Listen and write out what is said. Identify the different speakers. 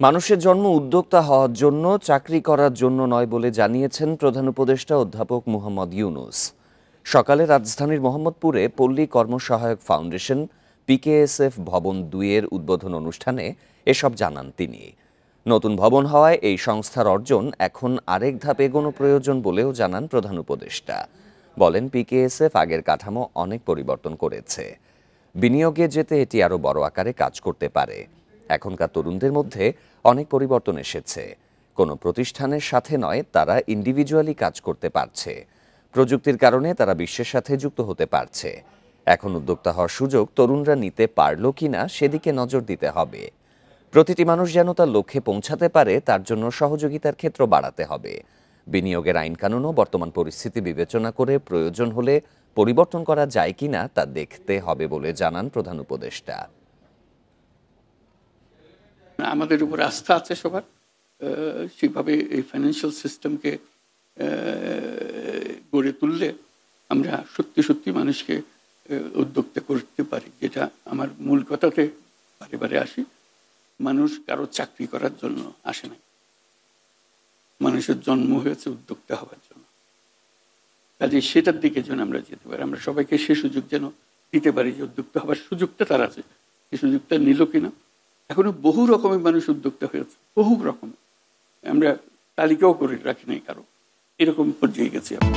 Speaker 1: মানুষের জন্ম উদ্যোক্তা হওয়ার জন্য, চাকরি করার জন্য নয় বলে জানিয়েছেন প্রধান উপদেষ্টা অধ্যাপক মুহাম্মদ ইউনূস। সকালে রাজধানীর মোহাম্মদপুরে পল্লী কর্মসহায়ক ফাউন্ডেশন পিকেএসএফ ভবন ২-এর উদ্বোধন অনুষ্ঠানে এসব জানান তিনি। নতুন ভবন হওয়ায় এই সংস্থার অর্জন এখন আরেক ধাপ এগোনো প্রয়োজন বলেও জানান প্রধান উপদেষ্টা। বলেন, পিকেএসএফ আগের কাঠামো অনেক পরিবর্তন করেছে। বিনিয়োগে যেতে এটি আরও বড় আকারে কাজ করতে পারে। এখনকার তরুণদের মধ্যে অনেক পরিবর্তন এসেছে। কোনো প্রতিষ্ঠানের সাথে নয়, তারা ইন্ডিভিজুয়ালি কাজ করতে পারছে। প্রযুক্তির কারণে তারা বিশ্বের সাথে যুক্ত হতে পারছে। এখন উদ্যোক্তা হওয়ার সুযোগ তরুণরা নিতে পারল কিনা সেদিকে নজর দিতে হবে। প্রতিটি মানুষ যেন তার লক্ষ্যে পৌঁছাতে পারে, তার জন্য সহযোগিতার ক্ষেত্র বাড়াতে হবে। বিনিয়োগের আইনকানুনও বর্তমান পরিস্থিতি বিবেচনা করে প্রয়োজন হলে পরিবর্তন করা যায় কিনা তা দেখতে হবে বলে জানান প্রধান উপদেষ্টা।
Speaker 2: আমাদের উপর আস্থা আছে সবার, সেভাবে এই ফাইন্যান্সিয়াল সিস্টেমকে গড়ে তুললে আমরা সত্যি সত্যি মানুষকে উদ্যোক্তা করতে পারি। যেটা আমার মূল কথাতে বারে বারে আসি, মানুষ কারো চাকরি করার জন্য আসে না, মানুষের জন্ম হয়েছে উদ্যোক্তা হওয়ার জন্য। কাজে সেটার দিকে যেন আমরা যেতে পারি, আমরা সবাইকে সে সুযোগ যেন দিতে পারি যে উদ্যোক্তা হওয়ার সুযোগটা তার আছে। সেই সুযোগটা নিল কিনা। এখনো বহু রকমের মানুষ উদ্যোক্তা হয়েছে, বহু রকম, আমরা তালিকাও করে রাখি নাই কারো, এরকম পর্যায়ে গেছি আমরা।